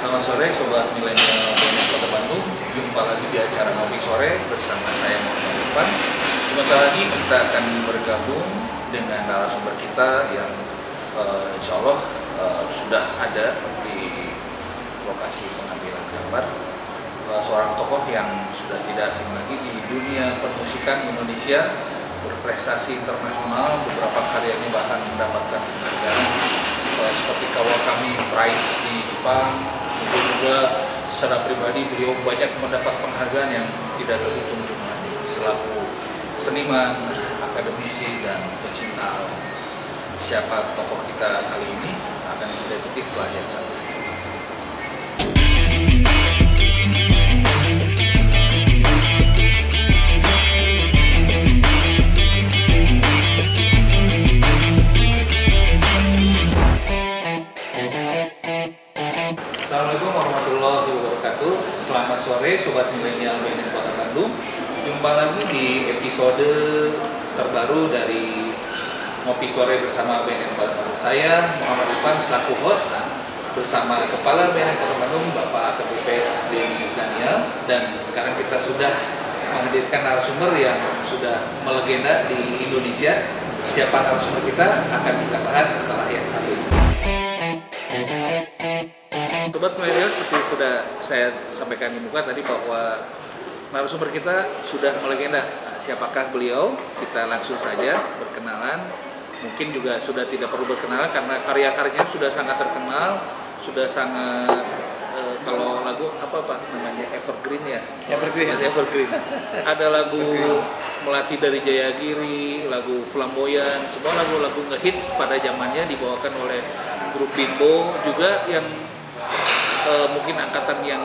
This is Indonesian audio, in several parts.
Selamat sore Sobat Milenial BNN Kota Bandung. Jumpa lagi di acara Ngopi Sore bersama saya Muhammad Irfan. Sebentar lagi kita akan bergabung dengan narasumber kita yang insya Allah sudah ada di lokasi pengambilan gambar. Seorang tokoh yang sudah tidak asing lagi di dunia permusikan Indonesia, berprestasi internasional, beberapa karyanya bahkan mendapatkan penghargaan seperti Kawakami Prize di Jepang. Mungkin juga secara pribadi beliau banyak mendapat penghargaan yang tidak terhitung jumlahnya selaku seniman, akademisi, dan pecinta alam. Siapa tokoh kita kali ini akan kita ikuti setelah yang satu. Assalamualaikum warahmatullahi wabarakatuh. Selamat sore Sobat Milenial BNN Kota Bandung. Jumpa lagi di episode terbaru dari Ngopi Sore bersama BNN Kota Bandung. Saya Muhammad Irfan selaku host bersama Kepala BNN Kota Bandung Bapak AKBP Dennis Daniel. Dan sekarang kita sudah menghadirkan narasumber yang sudah melegenda di Indonesia. Siapa narasumber kita akan kita bahas setelah yang satu ini. Sobat Milenial, seperti sudah saya sampaikan di muka tadi bahwa narasumber kita sudah melegenda. Siapakah beliau? Kita langsung saja berkenalan. Mungkin juga sudah tidak perlu berkenalan karena karya-karyanya sudah sangat terkenal, sudah sangat kalau lagu apa Pak namanya evergreen ya? Evergreen. Ada lagu Melati dari Jayagiri, lagu Flamboyan, semua lagu-lagu ngehits pada zamannya dibawakan oleh grup Bimbo juga yang mungkin angkatan yang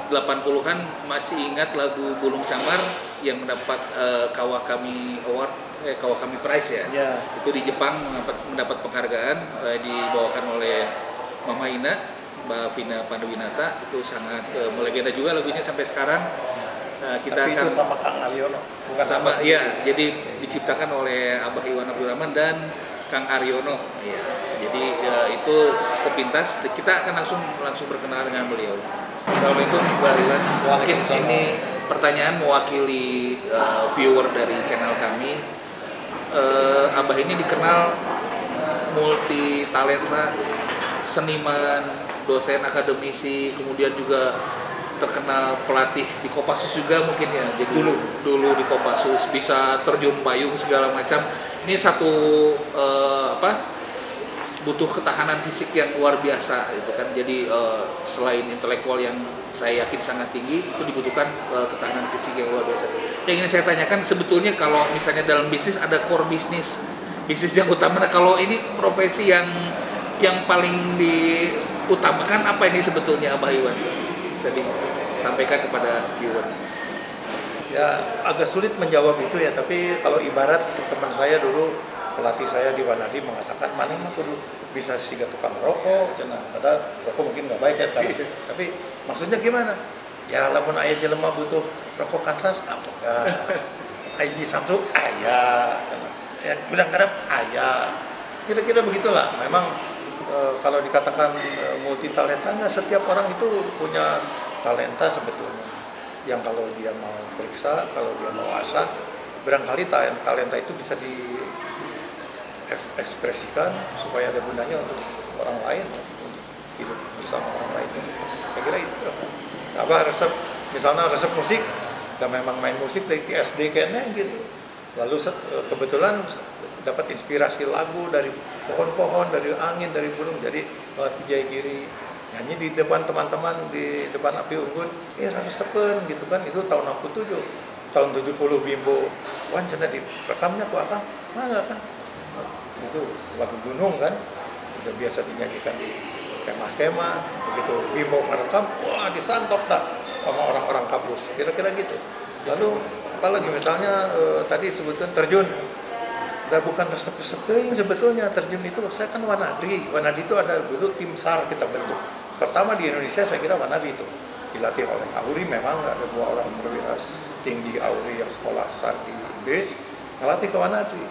80-an masih ingat lagu Bulung Samar yang mendapat Kawakami Award, Kawakami Prize ya. Yeah. Itu di Jepang mendapat penghargaan, dibawakan oleh Mama Ina, Mbak Vina Panduwinata. Itu sangat melegenda juga lagunya sampai sekarang. Kita tapi akan itu sama Kang Aryono, bukan sama ya. Jadi diciptakan oleh Abah Iwan Abdurrahman dan Kang Aryono. Ya, jadi itu sepintas kita akan langsung berkenalan dengan beliau. Assalamualaikum Mbak Iwan. Mungkin ini pertanyaan mewakili viewer dari channel kami. Abah ini dikenal multi talenta, seniman, dosen, akademisi, kemudian juga terkenal pelatih di Kopassus juga mungkin ya. Jadi dulu di Kopassus bisa terjun payung segala macam. Ini satu butuh ketahanan fisik yang luar biasa gitu kan. Jadi selain intelektual yang saya yakin sangat tinggi, itu dibutuhkan ketahanan fisik yang luar biasa. Yang ingin saya tanyakan sebetulnya kalau misalnya dalam bisnis ada core bisnis yang utama. Nah, kalau ini profesi yang paling diutamakan apa ini sebetulnya Abah Iwan? Bisa disampaikan kepada viewer. Ya agak sulit menjawab itu ya, tapi kalau ibarat teman saya dulu, pelatih saya di Wanadi mengatakan mana mah kudu bisa siga tukang rokok, cenah. Padahal rokok mungkin nggak baik ya, tapi maksudnya gimana? Ya lamun aya jelema butuh rokok Kansas, apa? Aya di Samsung aya, cenah. Ya gudang garam aya. Kira-kira begitulah. Memang kalau dikatakan multi talenta, setiap orang itu punya talenta sebetulnya. Yang kalau dia mau periksa, kalau dia mau asah, barangkali talenta itu bisa diekspresikan supaya ada gunanya untuk orang lain, untuk hidup bersama orang lain. Saya kira itu apa resep, misalnya resep musik, dan memang main musik dari SD kayaknya gitu. Lalu kebetulan dapat inspirasi lagu dari pohon-pohon, dari angin, dari burung. Jadi Melati Jayagiri nyanyi di depan teman-teman, di depan api unggun, rasepen gitu kan. Itu tahun 67, tahun 70 Bimbo wan cenah direkamnya ku akang mangga kan. Itu lagu gunung kan, udah biasa dinyanyikan di kemah-kemah. Begitu Bimbo merekam, wah disantop dah sama orang-orang kampus, kira-kira gitu. Lalu apalagi misalnya tadi sebutkan terjun. Bukan resep-resep yang sebetulnya terjun itu, saya kan Wanadi itu ada dulu tim SAR kita bentuk. Pertama di Indonesia saya kira Wanadi itu dilatih oleh Auri, memang ada 2 orang perwira tinggi Auri yang sekolah SAR di Inggris ngelatih ke Wanadi.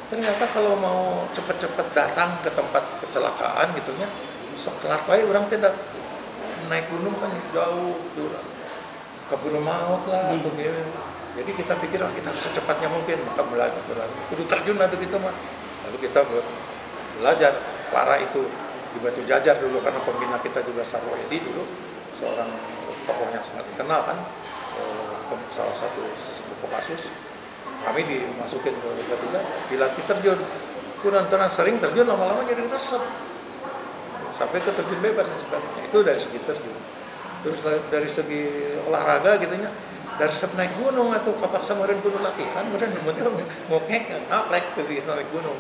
Ternyata kalau mau cepat-cepat datang ke tempat kecelakaan gitunya, sok telat wae orang tidak naik gunung kan jauh, keburu maut lah, begini. Jadi kita pikir kita harus secepatnya mungkin, maka belajar. Kudu terjun atau gitu mah. Lalu kita belajar para itu di Batu Jajar dulu, karena pembina kita juga Sarwoedi dulu, seorang tokoh yang sangat dikenal kan, salah satu sesepuh Kopassus. Kami dimasukin ke Batu Jajar, dilatih terjun. Kurang sering terjun, lama-lama jadi resep. Sampai ke terjun bebas dan sebagainya. Itu dari segi terjun. Terus dari segi olahraga gitunya, dari resep naik gunung atau kapaksa kemarin kudu latihan, kemudian bentuk mau naik naik gunung.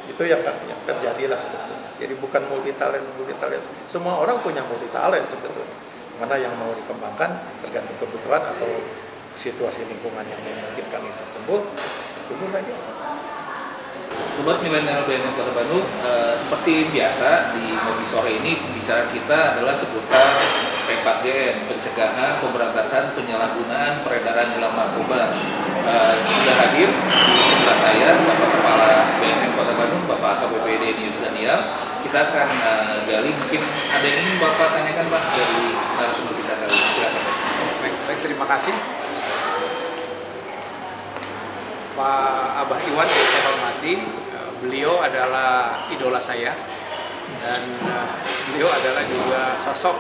Itu yang terjadi lah sebetulnya. Jadi bukan multi talent. Semua orang punya multi talent sebetulnya. Mana yang mau dikembangkan tergantung kebutuhan atau situasi lingkungan yang memungkinkan itu tumbuh aja. Sobat Milenial BNN Kota Bandung, seperti biasa di Ngopi Sore ini pembicaraan kita adalah seputar P4GN, pencegahan, pemberantasan, penyalahgunaan, peredaran gelap narkoba. Sudah hadir di sebelah saya Bapak Kepala BNN Kota Bandung, Bapak AKBP Denny Yusdaniel. Kita akan gali, mungkin ada yang ingin Bapak tanyakan Pak dari narasumber kita kali ini. Silakan. Baik, terima kasih. Pak Abah Iwan yang saya hormati, beliau adalah idola saya dan beliau adalah juga sosok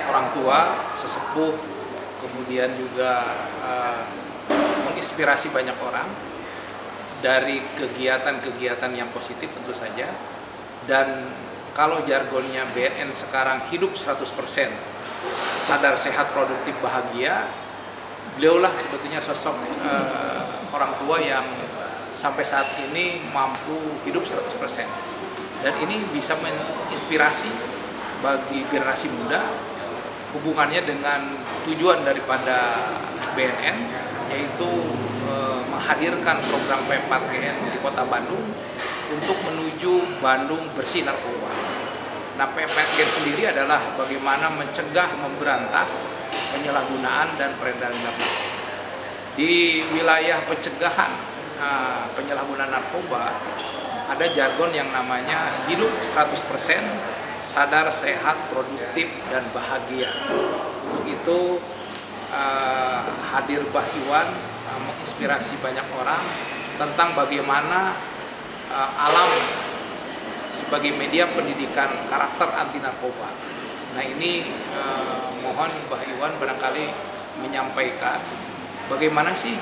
orang tua, sesepuh, kemudian juga menginspirasi banyak orang dari kegiatan-kegiatan yang positif tentu saja. Dan kalau jargonnya BNN sekarang hidup 100%, sadar, sehat, produktif, bahagia, beliaulah sebetulnya sosok orang tua yang sampai saat ini mampu hidup 100%. Dan ini bisa menginspirasi bagi generasi muda hubungannya dengan tujuan daripada BNN, yaitu menghadirkan program P4GN di Kota Bandung untuk menuju Bandung bersih narkoba. Nah, P4GN sendiri adalah bagaimana mencegah, memberantas penyalahgunaan dan peredaran narkoba. Di wilayah pencegahan penyalahgunaan narkoba ada jargon yang namanya hidup 100%, sadar, sehat, produktif, dan bahagia. Untuk itu hadir Mbah Iwan menginspirasi banyak orang tentang bagaimana alam sebagai media pendidikan karakter anti narkoba. Nah, ini mohon Mbah Iwan barangkali menyampaikan bagaimana sih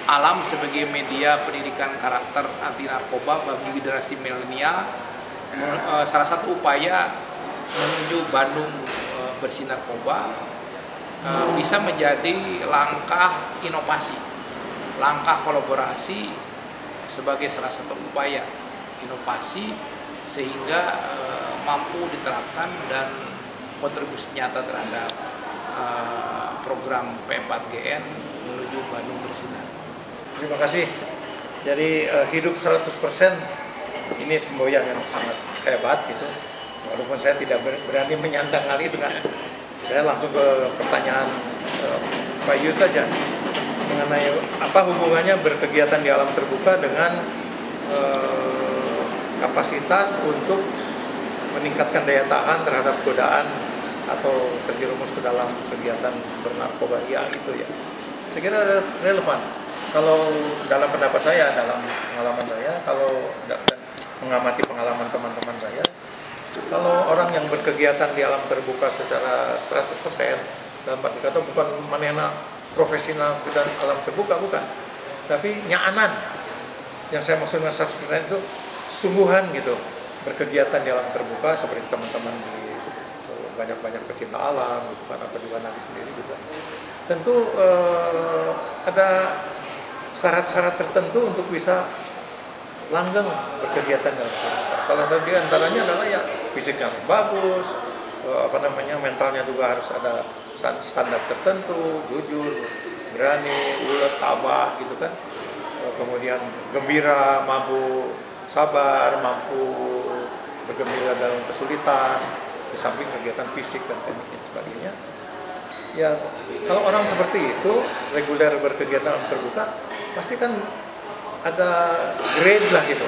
alam sebagai media pendidikan karakter anti narkoba bagi generasi milenial, salah satu upaya menuju Bandung bersih narkoba bisa menjadi langkah inovasi, langkah kolaborasi sebagai salah satu upaya inovasi sehingga mampu diterapkan dan kontribusi nyata terhadap program P4GN menuju Bandung bersinar. Terima kasih. Jadi hidup 100% ini semboyan yang sangat hebat gitu. Walaupun saya tidak berani menyandang hal itu kan. Saya langsung ke pertanyaan Pak Yus saja mengenai apa hubungannya berkegiatan di alam terbuka dengan kapasitas untuk meningkatkan daya tahan terhadap godaan atau terjerumus ke dalam kegiatan bernarkoba itu ya. Saya kira relevan. Kalau dalam pendapat saya, dalam pengalaman saya, kalau mengamati pengalaman teman-teman saya, kalau orang yang berkegiatan di alam terbuka secara 100%, dalam arti kata bukan manena profesional dan alam terbuka, bukan, tapi nyaanan. Yang saya maksudnya 100% itu sungguhan gitu, berkegiatan di alam terbuka seperti teman-teman di banyak-banyak pecinta alam gitu kan, atau di Wanasi sendiri juga. Tentu ada syarat-syarat tertentu untuk bisa langgeng berkegiatan dalam terbuka. Salah satu di antaranya adalah ya fisiknya harus bagus, mentalnya juga harus ada standar tertentu, jujur, berani, ulet, tabah gitu kan. Kemudian gembira, mampu sabar, mampu bergembira dalam kesulitan, di samping kegiatan fisik dan teknik dan sebagainya. Ya, kalau orang seperti itu reguler berkegiatan alam terbuka, pasti kan ada grade lah gitu,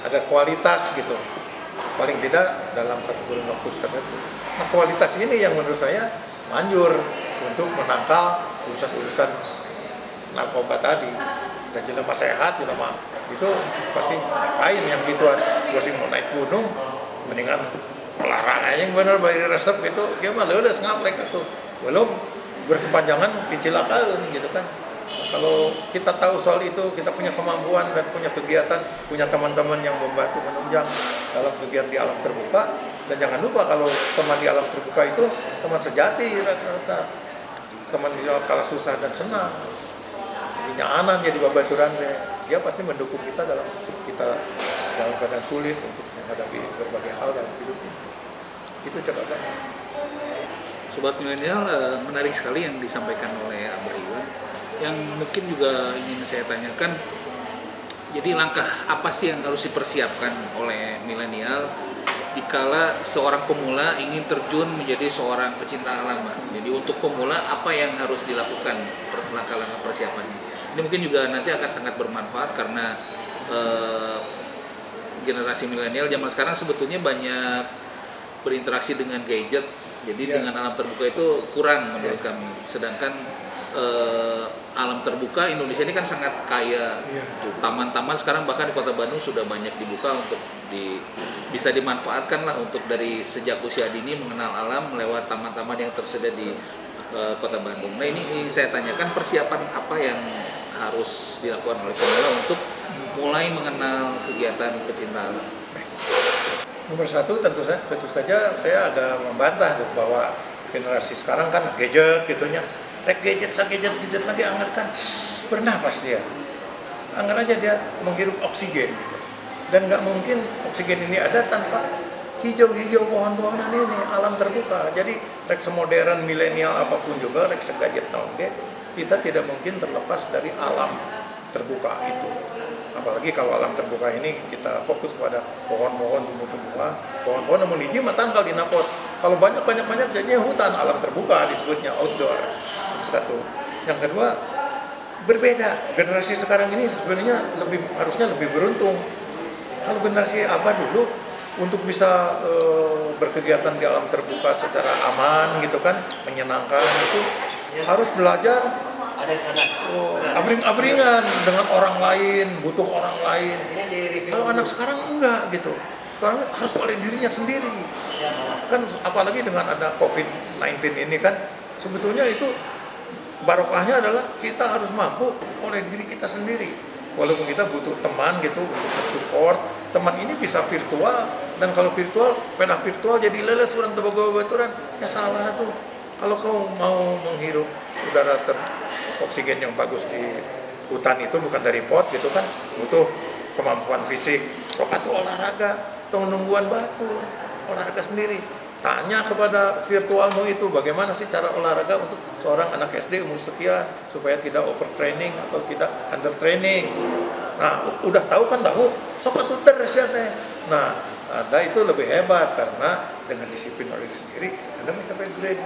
ada kualitas gitu. paling tidak dalam satu kurun waktu tertentu. Nah, kualitas ini yang menurut saya manjur untuk menangkal urusan-urusan narkoba tadi. Dan jelema sehat, jelema itu pasti ngapain yang gituan. Gua sih mau naik gunung, mendingan olahraga yang bener bari resep itu, gimana leuleus ngaplek atuh. Belum berkepanjangan kecelakaan gitu kan. Nah, kalau kita tahu soal itu, kita punya kemampuan dan punya kegiatan, punya teman-teman yang membantu menunjang dalam kegiatan di alam terbuka. Dan jangan lupa kalau teman di alam terbuka itu teman sejati rata-rata, teman di kala susah dan senang. Jadi nyaanan jadi babaturan deh. Dia pasti mendukung kita dalam keadaan sulit untuk menghadapi berbagai hal dalam hidup ini. Itu catatannya. Sobat Milenial, menarik sekali yang disampaikan oleh Abah Iwan. Yang mungkin juga ingin saya tanyakan, jadi langkah apa sih yang harus dipersiapkan oleh milenial dikala seorang pemula ingin terjun menjadi seorang pecinta alam? Jadi untuk pemula apa yang harus dilakukan, langkah-langkah persiapannya? Ini mungkin juga nanti akan sangat bermanfaat karena generasi milenial zaman sekarang sebetulnya banyak berinteraksi dengan gadget, jadi dengan alam terbuka itu kurang menurut kami. Sedangkan alam terbuka Indonesia ini kan sangat kaya. Taman-taman sekarang bahkan di Kota Bandung sudah banyak dibuka untuk bisa dimanfaatkan lah untuk dari sejak usia dini mengenal alam lewat taman-taman yang tersedia di Kota Bandung. Nah ini saya tanyakan, persiapan apa yang harus dilakukan oleh pemula untuk mulai mengenal kegiatan pecinta alam? Nomor satu tentu saja saya agak membantah tuh, bahwa generasi sekarang kan gadget gitunya. Rek gadget lagi anggar kan bernapas dia. Anggar aja dia menghirup oksigen gitu. Dan nggak mungkin oksigen ini ada tanpa hijau-hijau pohon-pohonan ini, alam terbuka. Jadi rek semodern milenial apapun juga, rek segadget naonge, kita tidak mungkin terlepas dari alam terbuka itu. Apalagi kalau alam terbuka ini kita fokus pada pohon-pohon, tumbuh-tumbuhan. Pohon-pohon namun hiji mah tangkal di napot. Kalau banyak jadinya hutan, alam terbuka disebutnya outdoor. Itu satu. Yang kedua, berbeda. Generasi sekarang ini sebenarnya harusnya lebih beruntung. Kalau generasi Abah dulu untuk bisa berkegiatan di alam terbuka secara aman gitu kan, menyenangkan itu harus belajar abring-abringan dengan orang lain, butuh orang lain. Kalau anak sekarang enggak gitu. Sekarang harus oleh dirinya sendiri. Kan apalagi dengan ada COVID-19 ini kan, sebetulnya itu barokahnya adalah kita harus mampu oleh diri kita sendiri. Walaupun kita butuh teman gitu untuk support, teman ini bisa virtual, dan kalau pernah virtual jadi leles orang tebak-tebak ya salah tuh. Kalau kau mau menghirup udara oksigen yang bagus di hutan itu bukan dari pot gitu kan, butuh kemampuan fisik. Sok atuh olahraga, tong nungguan batu, olahraga sendiri. Tanya kepada virtualmu itu bagaimana sih cara olahraga untuk seorang anak SD umur sekian supaya tidak overtraining atau tidak undertraining. Nah, udah tahu kan tahu, sok atuh deres ya teh. Nah, Anda itu lebih hebat karena dengan disiplin oleh diri sendiri Anda mencapai grade.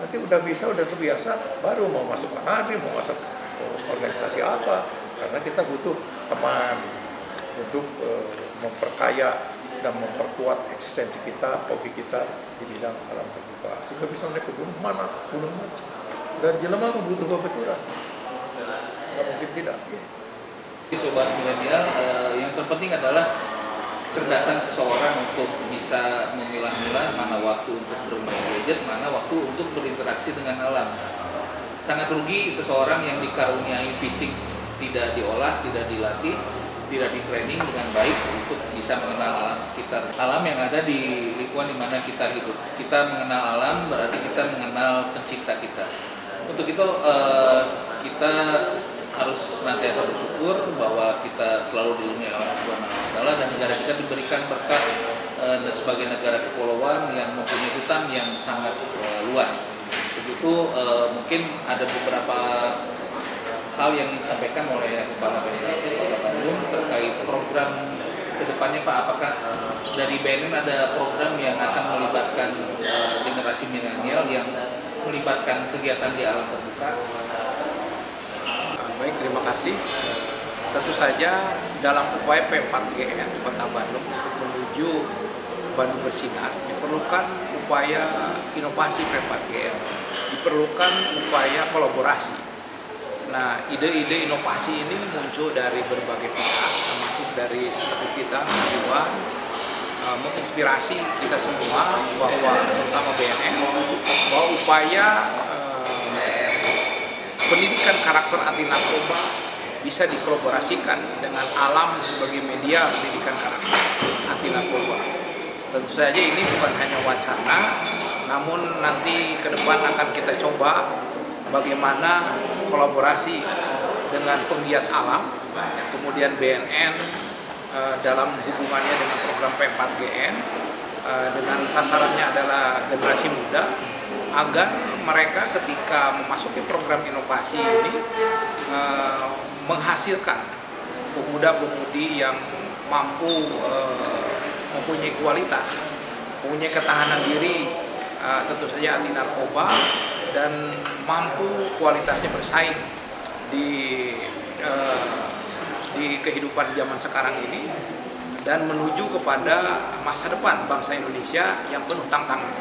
Nanti udah terbiasa, baru mau masuk kanadri, mau masuk organisasi apa. Karena kita butuh teman untuk memperkaya dan memperkuat eksistensi kita, hobi kita di bidang alam terbuka. Sehingga bisa naik ke gunung mana. Dan jelema butuh kebetulan. Nggak mungkin tidak. Sobat milenial, yang terpenting adalah cerdasan seseorang untuk bisa memilah-milah mana waktu untuk bermain gadget, mana waktu untuk berinteraksi dengan alam. Sangat rugi seseorang yang dikaruniai fisik tidak diolah, tidak dilatih, tidak di-training dengan baik untuk bisa mengenal alam sekitar. Alam yang ada di lingkungan di mana kita hidup. Kita mengenal alam berarti kita mengenal pencipta kita. Untuk itu kita harus senantiasa bersyukur bahwa kita selalu dilindungi oleh Allah Subhanahu wa Ta'ala dan negara kita diberikan berkat sebagai negara kepulauan yang mempunyai hutan yang sangat luas. Begitu mungkin ada beberapa hal yang disampaikan oleh Kepala BNN Kota Bandung terkait program kedepannya Pak. Apakah dari BNN ada program yang akan melibatkan generasi milenial yang melibatkan kegiatan di alam terbuka? Baik, terima kasih. Tentu saja dalam upaya P4GN Kota Bandung untuk menuju Bandung Bersinar, diperlukan upaya inovasi P4GN, diperlukan upaya kolaborasi. Nah, ide-ide inovasi ini muncul dari berbagai pihak, termasuk dari seperti kita, Iwan, menginspirasi kita semua bahwa, terutama BNN, bahwa upaya pendidikan karakter anti narkoba bisa dikolaborasikan dengan alam sebagai media pendidikan karakter anti narkoba. Tentu saja ini bukan hanya wacana, namun nanti ke depan akan kita coba bagaimana kolaborasi dengan penggiat alam, kemudian BNN dalam hubungannya dengan program P4GN, dengan sasarannya adalah generasi muda, agar mereka ketika memasuki program inovasi ini menghasilkan pemuda-pemudi yang mampu mempunyai kualitas, mempunyai ketahanan diri, tentu saja anti narkoba, dan mampu kualitasnya bersaing di kehidupan zaman sekarang ini, dan menuju kepada masa depan bangsa Indonesia yang penuh tantangan.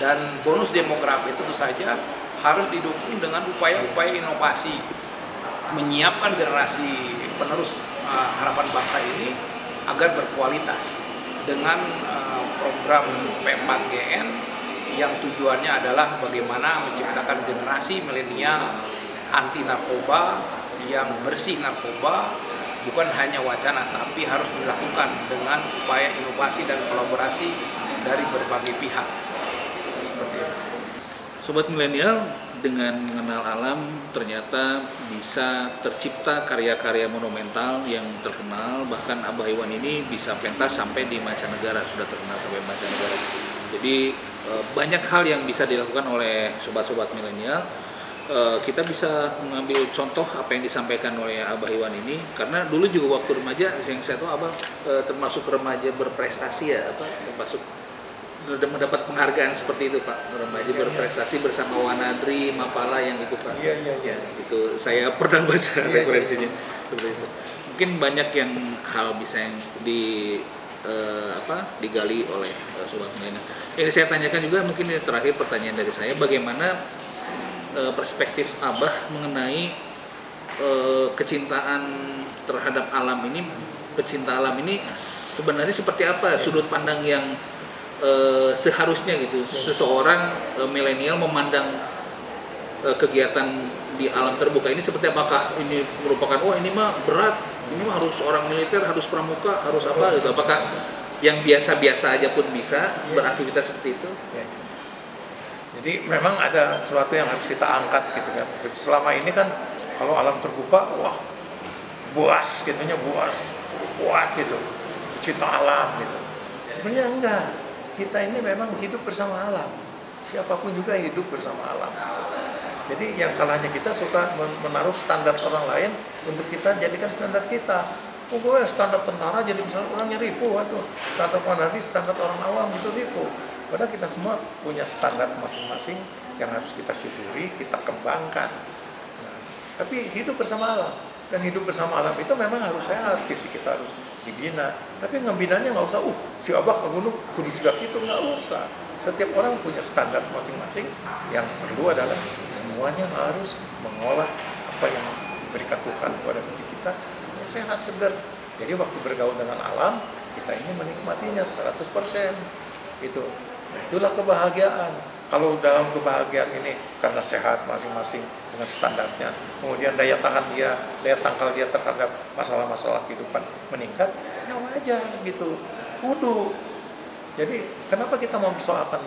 Dan bonus demografi tentu saja harus didukung dengan upaya-upaya inovasi, menyiapkan generasi penerus harapan bangsa ini agar berkualitas dengan program P4GN yang tujuannya adalah bagaimana menciptakan generasi milenial anti narkoba yang bersih narkoba, bukan hanya wacana tapi harus dilakukan dengan upaya inovasi dan kolaborasi dari berbagai pihak. Seperti itu. Sobat milenial, dengan mengenal alam ternyata bisa tercipta karya-karya monumental yang terkenal, bahkan Abah Iwan ini bisa pentas sampai di mancanegara, sudah terkenal sampai mancanegara. Jadi banyak hal yang bisa dilakukan oleh sobat-sobat milenial. Kita bisa mengambil contoh apa yang disampaikan oleh Abah Iwan ini, karena dulu juga waktu remaja yang saya tahu Abah termasuk remaja berprestasi ya, termasuk mendapat penghargaan seperti itu Pak, remaja berprestasi bersama Wanadri, Mapala yang itu Pak. Iya. Itu saya pernah baca referensinya. Mungkin banyak yang hal bisa yang digali oleh sobat milenial. Ini saya tanyakan juga, mungkin ini terakhir pertanyaan dari saya, bagaimana perspektif Abah mengenai kecintaan terhadap alam ini, pecinta alam ini sebenarnya seperti apa sudut pandang yang seharusnya gitu seseorang milenial memandang kegiatan di alam terbuka ini seperti apakah ini merupakan ini mah berat, ini mah harus orang militer, harus pramuka, harus apa gitu, apakah yang biasa-biasa aja pun bisa beraktivitas seperti itu? Jadi memang ada sesuatu yang harus kita angkat gitu kan. Selama ini kan kalau alam terbuka, wah buas gitunya, buas kuat gitu, cinta alam gitu. Sebenarnya enggak. Kita ini memang hidup bersama alam. Siapapun juga hidup bersama alam gitu. Jadi yang salahnya kita suka menaruh standar orang lain untuk kita jadikan standar kita. Gue standar tentara jadi misalnya orangnya ribu atau standar Wanadri, standar orang awam gitu ribu. Padahal kita semua punya standar masing-masing yang harus kita syukuri, kita kembangkan. Nah, tapi hidup bersama alam, dan hidup bersama alam itu memang harus sehat, fisik kita harus dibina. Tapi ngebinanya nggak usah, si Abah ke gunung kudu segak itu, nggak usah. Setiap orang punya standar masing-masing. Yang perlu adalah semuanya harus mengolah apa yang diberikan Tuhan kepada fisik kita supaya sehat, segar. Jadi waktu bergaul dengan alam, kita ini menikmatinya 100%. Itu. Nah, itulah kebahagiaan. Kalau dalam kebahagiaan ini karena sehat masing-masing dengan standarnya, kemudian daya tangkal dia terhadap masalah-masalah kehidupan meningkat, ya wajar gitu. Kudu. Jadi kenapa kita mempersoalkan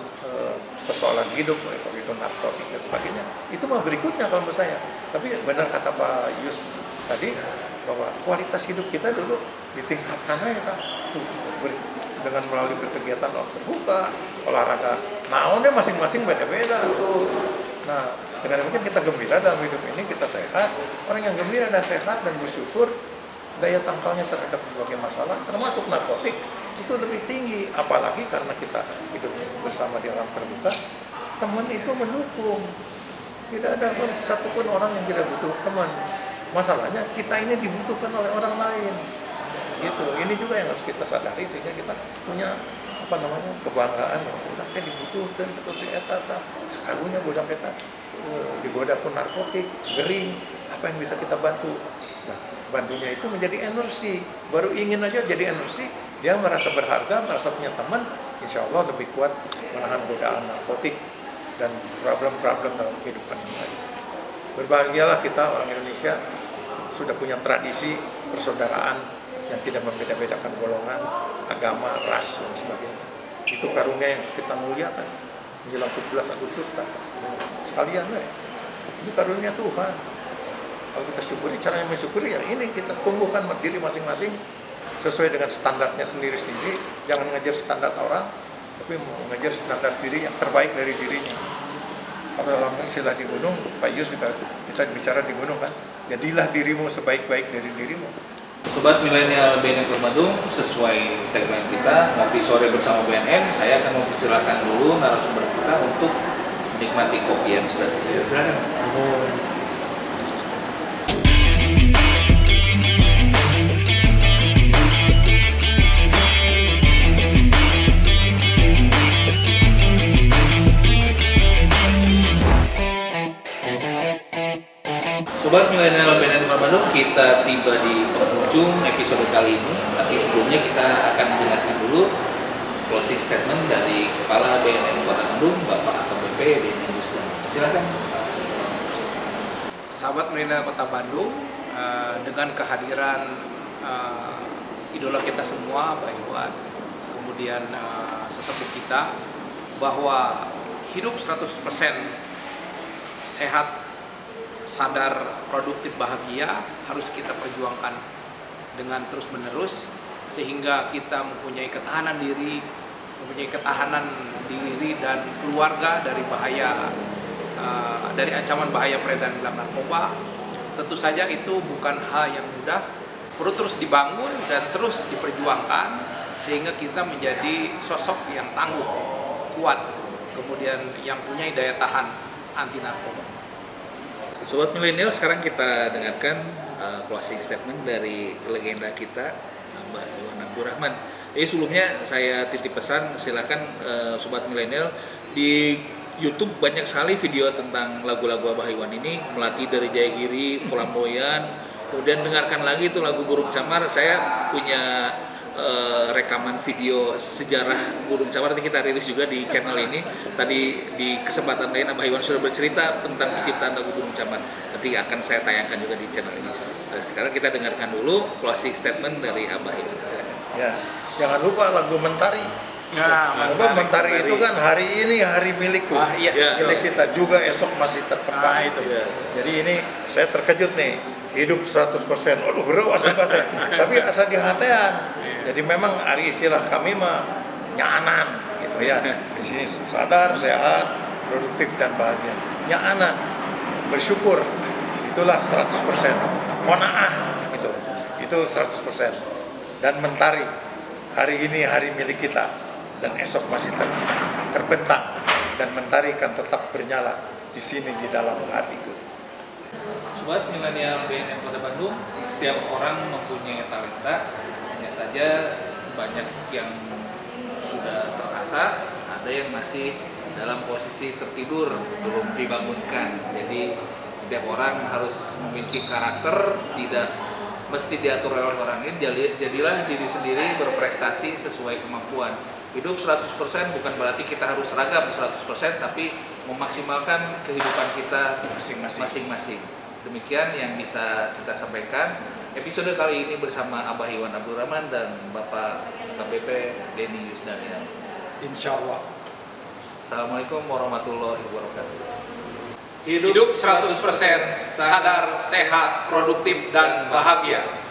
persoalan hidup, begitu narkotik dan sebagainya? Itu mah berikutnya kalau menurut saya. Tapi benar kata Pak Yus tadi bahwa kualitas hidup kita dulu ditingkatkan aja dengan melalui berkegiatan terbuka, olahraga. Naonnya masing-masing beda-beda tuh. Nah, dengan demikian kita gembira dalam hidup ini, kita sehat. Orang yang gembira dan sehat dan bersyukur, daya tangkalnya terhadap berbagai masalah, termasuk narkotik, itu lebih tinggi. Apalagi karena kita hidup bersama di alam terbuka, teman itu mendukung. Tidak ada satupun orang yang tidak butuh teman. Masalahnya kita ini dibutuhkan oleh orang lain. Gitu. Ini juga yang harus kita sadari sehingga kita punya kebanggaan budak teh dibutuhkan terus eta sekarunya budak eta digoda pun narkotik gering, apa yang bisa kita bantu. Nah, bantunya itu menjadi energi, baru ingin aja jadi energi, dia merasa berharga, merasa punya teman, insya Allah lebih kuat menahan godaan narkotik dan problem-problem dalam kehidupan yang lain. Berbahagialah kita orang Indonesia sudah punya tradisi persaudaraan yang tidak membeda-bedakan golongan, agama, ras, dan sebagainya. Itu karunia yang kita muliakan menjelang 17 Agustus sekalian ya. Ini karunia Tuhan. Kalau kita syukuri, caranya mensyukuri ya ini kita tumbuhkan diri masing-masing sesuai dengan standarnya sendiri-sendiri. Jangan mengejar standar orang, tapi mengejar standar diri yang terbaik dari dirinya. Kalau dalam istilah di gunung, Pak Yus kita bicara di gunung kan, jadilah dirimu sebaik-baik dari dirimu. Sobat Milenial BNN Kota Bandung, sesuai tagline kita, ngopi sore bersama BNN, saya akan mempersilakan dulu narasumber kita untuk menikmati kopi yang sudah disediakan. Sobat Milenial BNN Kota Bandung, kita tiba di penghujung episode kali ini. Tapi sebelumnya kita akan mendengarkan dulu closing statement dari Kepala BNN Kota Bandung, Bapak AKBP Denny Yusdan. Silakan. Sahabat Milenial Kota Bandung, dengan kehadiran idola kita semua, Mbak Iwan, kemudian sesepuh kita, bahwa hidup 100% sehat, sadar, produktif, bahagia harus kita perjuangkan dengan terus-menerus sehingga kita mempunyai ketahanan diri, dan keluarga dari bahaya, dari ancaman bahaya peredaran dalam narkoba. Tentu saja itu bukan hal yang mudah, perlu terus dibangun dan terus diperjuangkan sehingga kita menjadi sosok yang tangguh, kuat, kemudian yang punya daya tahan anti narkoba. Sobat Milenial, sekarang kita dengarkan closing statement dari legenda kita, Mbak Iwan Abdurrahman. Jadi sebelumnya saya titip pesan, silakan Sobat Milenial, di YouTube banyak sekali video tentang lagu-lagu Abah Iwan ini, Melati dari Jayagiri, Flamboyan, kemudian dengarkan lagi itu lagu Burung Camar. Saya punya rekaman video sejarah Burung Camar, nanti kita rilis juga di channel ini. Tadi di kesempatan lain Abah Iwan sudah bercerita tentang penciptaan lagu Burung Camar, nanti akan saya tayangkan juga di channel ini. Sekarang kita dengarkan dulu closing statement dari Abah Iwan. Silakan. Ya, jangan lupa lagu Mentari. Nah, Sebab Mentari itu kan hari ini hari milikku, milik kita juga esok masih terkembang. itu. Jadi ini saya terkejut nih, hidup 100%. Aduh, rewas banget. Tapi asa di hatean. Jadi memang hari istilah kami mah nyanan gitu ya. Di sini sadar, sehat, produktif dan bahagia. Nyanan, bersyukur. Itulah 100%. Qanaah gitu. Itu 100%. Dan Mentari, hari ini hari milik kita dan esok masih terbentang, dan Mentari akan tetap bernyala di sini di dalam hatiku. Sobat Milenial BNN Kota Bandung, setiap orang mempunyai talenta, hanya saja banyak yang sudah terasa, ada yang masih dalam posisi tertidur, belum dibangunkan. Jadi setiap orang harus memiliki karakter, tidak mesti diatur oleh orang lain. Jadilah diri sendiri, berprestasi sesuai kemampuan. Hidup 100% bukan berarti kita harus seragam 100%, tapi memaksimalkan kehidupan kita masing-masing. Demikian yang bisa kita sampaikan episode kali ini bersama Abah Iwan Abdurrahman dan Bapak AKBP Denny Yusdan. Insya Allah. Assalamualaikum warahmatullahi wabarakatuh. Hidup 100% sadar, sehat, produktif, dan bahagia.